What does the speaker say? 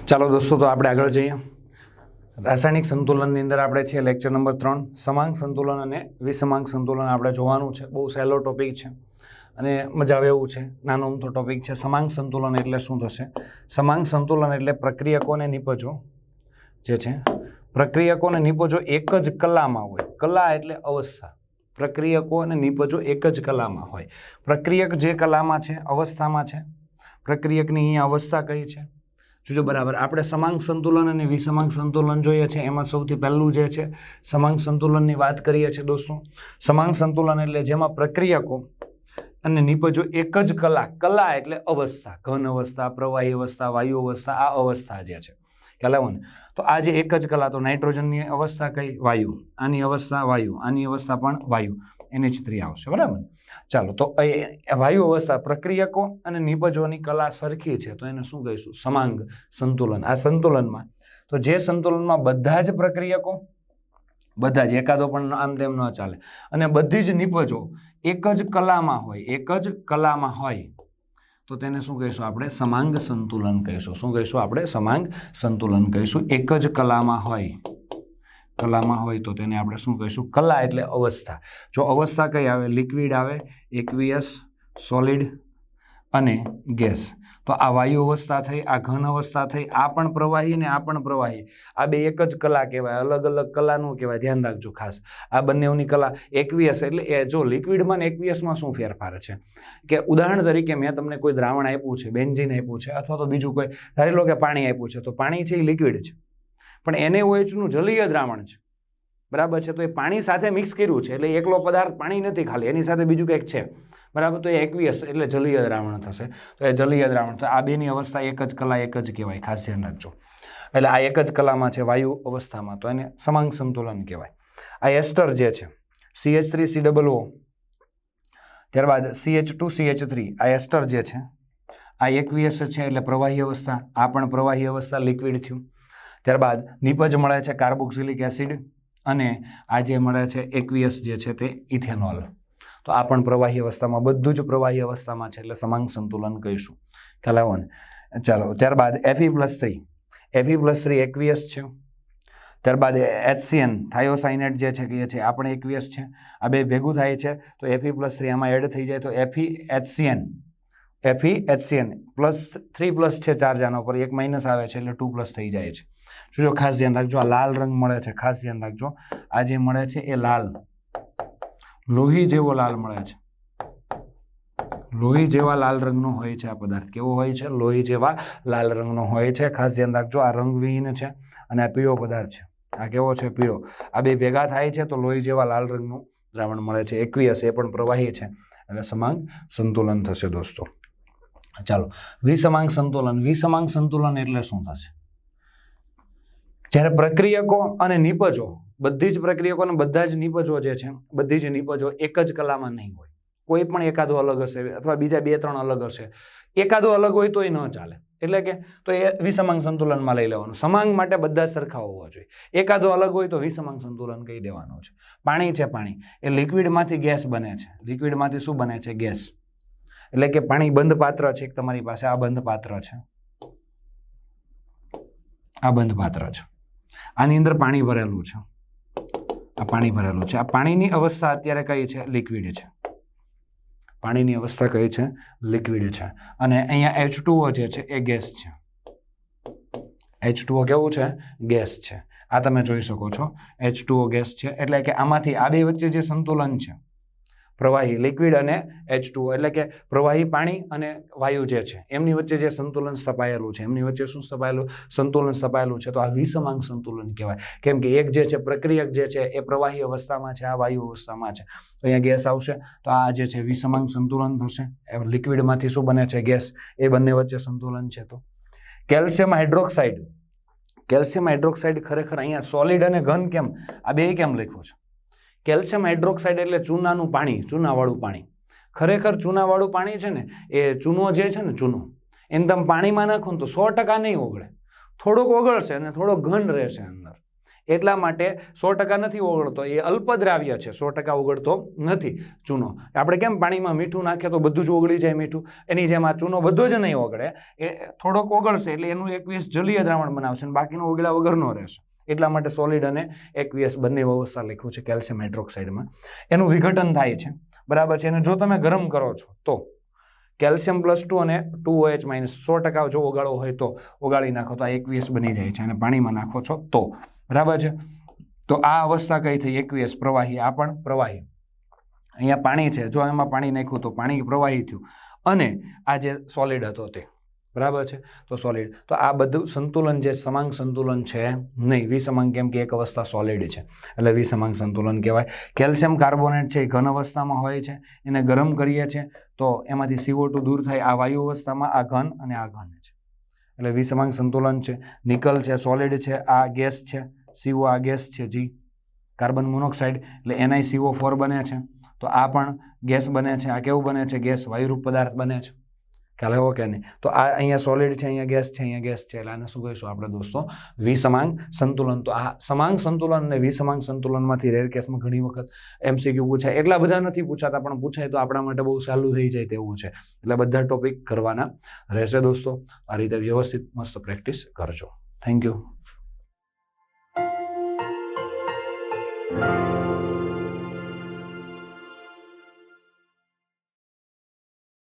ચાલો દોસ્તો, તો આપણે આગળ જઈએ. રાસાયણિક સંતુલનની અંદર આપણે છે લેક્ચર નંબર 3 સમાંગ સંતુલન અને વિસમાંગ સંતુલન આપણે જોવાનું છે. બહુ સહેલો ટોપિક છે અને મજા આવે એવું છે. નાનો અમથો ટોપિક છે. સમાંગ સંતુલન એટલે શું થશે? સમાંગ સંતુલન એટલે પ્રક્રિયકો અને નિપજો જે છે, પ્રક્રિયકો અને નિપજો એક જ કલામાં હોય. કલા એટલે અવસ્થા. પ્રક્રિયકો અને નિપજો એક જ કલામાં હોય. પ્રક્રિયક જે કલામાં છે, અવસ્થામાં છે, પ્રક્રિયકની અહીંયા અવસ્થા કઈ છે જોજો બરાબર. આપણે સમાંગ સંતુલન અને વિસમાંગ સંતુલન જોઈએ છે. એમાં સૌથી પહેલું જે છે સમાંગ સંતુલનની વાત કરીએ છીએ દોસ્તો. સમાંગ સંતુલન એટલે જેમાં પ્રક્રિયકો અને નિપજો એક જ કલા એટલે અવસ્થા, ઘન અવસ્થા, પ્રવાહી અવસ્થા, વાયુ અવસ્થા, આ અવસ્થા જે છે ખ્યાલ આવે ને. તો આ જે એક જ કલા, તો નાઇટ્રોજનની અવસ્થા કઈ? વાયુ. આની અવસ્થા વાયુ, આની અવસ્થા પણ વાયુ, NH3 આવશે બરાબર. ચાલો, તો વાયુ અવસ્થા પ્રક્રિયકો અને નિપજોની કલા સરખી છે તો એને શું કહીશું? સમાંગ સંતુલન. આ સંતુલનમાં, તો જે સંતુલનમાં બધા જ પ્રક્રિયકો, બધા જ, એકાદો પણ આમ તેમ ન ચાલે, અને બધી જ નિપજો એક જ કલામાં હોય, એક જ કલામાં હોય, તો તેને શું કહીશું આપણે? સમાંગ સંતુલન કહીશું. શું કહીશું આપણે? સમાંગ સંતુલન કહીશું. એક જ કલામાં હોય તો તેને આપણે શું કહીશું? કલા એટલે અવસ્થા. જો અવસ્થા કઈ આવે? લિક્વિડ આવે, એક્વિયસ, સોલિડ અને ગેસ. તો આ વાયુ અવસ્થા થઈ, આ ઘન અવસ્થા થઈ, આ પણ પ્રવાહી ને આ પણ પ્રવાહી. આ બે એક જ કલા કહેવાય, અલગ અલગ કલાનું કહેવાય. ધ્યાન રાખજો ખાસ, આ બંનેની કલા. એક્વિયસ એટલે એ જો લિક્વિડમાં ને એક્વિયસમાં શું ફેરફાર છે કે ઉદાહરણ તરીકે મેં તમને કોઈ દ્રાવણ આપ્યું છે, બેન્ઝીન આપ્યું છે, અથવા તો બીજું કોઈ, ધારી લો કે પાણી આપ્યું છે, તો પાણી છે એ લિક્વિડ છે, પણ NaOH જલીય દ્રાવણ છે બરાબર છે. તો એ પાણી સાથે મિક્સ કર્યું છે એટલે એકલો પદાર્થ પાણી નથી ખાલી, એની સાથે બીજું કંઈક છે બરાબર. તો એ એક્વિયસ એટલે જલીય દ્રાવણ થશે. તો એ જલીય દ્રાવણ, તો આ બેની અવસ્થા એક જ કલા, એક જ કહેવાય. ખાસ ધ્યાન રાખજો. એટલે આ એક જ કલામાં છે વાયુ અવસ્થામાં, તો એને સમાંગ સંતુલન કહેવાય. આ એસ્ટર જે છે, CH3COO, ત્યારબાદ CH2CH3, આ એસ્ટર જે છે, આ એક્વિયસ છે એટલે પ્રવાહી અવસ્થા, આ પણ પ્રવાહી અવસ્થા, લિક્વિડ થયું. ત્યારબાદ નિપજ મળે છે કાર્બોક્સિલિક એસિડ, અને આ જે મળે છે એક્વિયસ જે છે તે ઇથેનોલ. તો આ પણ પ્રવાહી અવસ્થામાં, બધું જ પ્રવાહી અવસ્થામાં છે એટલે સમાંગ સંતુલન કહીશું. ખ્યાલ આવ્યો ને? ચાલો, ત્યારબાદ Fe+3 એક્વિયસ છે. ત્યારબાદ HCN થાયોસાઇનેટ જે છે કે છે આ પણ એક્વિયસ છે. આ બે ભેગું થાય છે તો Fe+3 આમાં એડ થઈ જાય તો FeHCN +3+ છે ચાર્જ આના ઉપર, એક માઇનસ આવે છે એટલે 2+ થઈ જાય છે. જો ખાસ ધ્યાન રાખજો, આ લાલ રંગ મળે છે, ખાસ ધ્યાન રાખજો. આ જે મળે છે એ લાલ, લોહી જેવો લાલ મળે છે. લોહી જેવા લાલ રંગનો હોય છે આ પદાર્થ. કેવો હોય છે? લોહી જેવા લાલ રંગનો હોય છે. ખાસ ધ્યાન રાખજો, આ રંગવિહીન છે અને આ પીળો પદાર્થ છે. આ કેવો છે? પીળો. આ બે ભેગા થાય છે તો લોહી જેવા લાલ રંગનું દ્રાવણ મળે છે. એક્વિયસ, એ પણ પ્રવાહી છે એટલે સમાંગ સંતુલન થશે દોસ્તો. ચાલો, વિસમાંગ સંતુલન. વિસમાંગ સંતુલન એટલે શું થશે? જ્યારે પ્રક્રિયકો અને નિપજો, બધી જ પ્રક્રિયકો અને બધા જ નિપજો જે છે, બધી જ નિપજો એક જ કલામાં નહીં હોય. કોઈ પણ એકાદો અલગ હશે અથવા બીજા 2-3 અલગ હશે. એકાદો અલગ હોય તોય ન ચાલે. એટલે કે તો એ વિસમાંગ સંતુલનમાં લઈ લેવાનું. સમાંગ માટે બધા સરખા હોવા જોઈએ. એકાદો અલગ હોય તો વિસમાંગ સંતુલન કહી દેવાનું છે. પાણી છે, પાણી એ લિક્વિડમાંથી ગેસ બને છે. લિક્વિડમાંથી શું બને છે? ગેસ. એટલે કે પાણી બંધ પાત્ર છે તમારી પાસે, આ બંધ પાત્ર છે, આ બંધ પાત્ર છે, આની અંદર પાણી ભરેલું છે, આ પાણી ભરેલું છે. આ પાણીની અવસ્થા અત્યારે કઈ છે? લિક્વિડ છે. પાણીની અવસ્થા કઈ છે? લિક્વિડ છે. અને અહીંયા H2O જે છે એ ગેસ છે. H2O કેવું છે? ગેસ છે. આ તમે જોઈ શકો છો, H2O ગેસ છે. એટલે કે આમાંથી આ બે વચ્ચે જે સંતુલન છે, પ્રવાહી લિક્વિડ અને H2O, એટલે કે પ્રવાહી પાણી અને વાયુ જે છે એમની વચ્ચે જે સંતુલન સ્થપાયેલું છે, એમની વચ્ચે શું સ્થપાયેલું? સંતુલન સ્થપાયેલું છે. તો આ વિસમાંગ સંતુલન કહેવાય. કેમ કે એક જે છે પ્રક્રિયક જે છે એ પ્રવાહી અવસ્થામાં છે, આ વાયુ અવસ્થામાં છે, તો અહીંયા ગેસ આવશે. તો આ જે છે વિસમાંગ સંતુલન થશે. લિક્વિડમાંથી શું બને છે? ગેસ. એ બંને વચ્ચે સંતુલન છે. તો કેલ્શિયમ હાઇડ્રોક્સાઇડ, કેલ્શિયમ હાઇડ્રોક્સાઇડ ખરેખર અહીંયા સોલિડ અને ઘન કેમ, આ બે કેમ લખ્યું છે? કેલ્શિયમ હાઇડ્રોક્સાઇડ એટલે ચૂનાનું પાણી, ચૂનાવાળું પાણી. ખરેખર ચૂનાવાળું પાણી છે ને, એ ચૂનો જે છે ને, ચૂનો એને તમે પાણીમાં નાખો ને તો 100% નહીં ઓગળે. થોડોક ઓગળશે અને થોડોક ઘન રહેશે અંદર. એટલા માટે 100% નથી ઓગળતો, એ અલ્પદ્રાવ્ય છે, 100% ઓગળતો નથી ચૂનો. આપણે કેમ પાણીમાં મીઠું નાખીએ તો બધું જ ઓગળી જાય મીઠું, એની જેમ આ ચૂનો બધો જ નહીં ઓગળે, એ થોડોક ઓગળશે એટલે એનું એકવીસ જલીય દ્રાવણ બનાવશે અને બાકીનું ઓગળ્યા વગરનો રહેશે. એટલા માટે સોલિડ અને એકવીસ બંને અવસ્થા લખ્યું છે કેલ્શિયમ હાઇડ્રોક્સાઇડમાં. એનું વિઘટન થાય છે, બરાબર છે. અને જો તમે ગરમ કરો છો તો કેલ્શિયમ +2 અને 2OH- 100% જો ઓગાળો હોય તો ઓગાળી નાખો તો આ એકવીસ બની જાય છે, અને પાણીમાં નાખો છો તો, બરાબર છે. તો આ અવસ્થા કઈ થઈ? એકવીસ પ્રવાહી. આ પણ પ્રવાહી. અહીંયા પાણી છે, જો એમાં પાણી નાખ્યું તો પાણી પ્રવાહી થયું, અને આ જે સોલિડ હતો તે, બરાબર છે, તો સોલિડ. તો આ બધું સંતુલન જે સમાંગ સંતુલન છે નહીં, વિસમાંગ, કેમ કે એક અવસ્થા સોલિડ છે એટલે વિસમાંગ સંતુલન કહેવાય. કેલ્શિયમ કાર્બોનેટ છે એ ઘન અવસ્થામાં હોય છે, એને ગરમ કરીએ છીએ તો એમાંથી CO2 દૂર થાય, આ વાયુ અવસ્થામાં, આ ઘન અને આ ઘન છે એટલે વિસમાંગ સંતુલન છે. નિકલ છે સોલિડ છે, આ ગેસ છે, CO આ ગેસ છે, G કાર્બન મોનોક્સાઇડ એટલે NiCO4 બને છે, તો આ પણ ગેસ બને છે. આ કેવું બને છે? ગેસ, વાયુરૂપ પદાર્થ બને છે. ખ્યાલ આવ્યો કે નહીં? તો આ અહીંયા સોલિડ છે, અહીંયા ગેસ છે, અહીંયા ગેસ છે, એટલે આને શું કહીશું આપણે દોસ્તો? વિસમાંગ સંતુલન. તો આ સમાંગ સંતુલન અને વિસમાંગ સંતુલનમાંથી રેર કેસમાં ઘણી વખત MCQ પૂછાય. એટલા બધા નથી પૂછાતા, પણ પૂછાય તો આપણા માટે બહુ સહેલું થઈ જાય તેવું છે, એટલે બધા ટોપિક કરવાના રહેશે દોસ્તો. આ રીતે વ્યવસ્થિત મસ્ત પ્રેક્ટિસ કરજો. Thank you.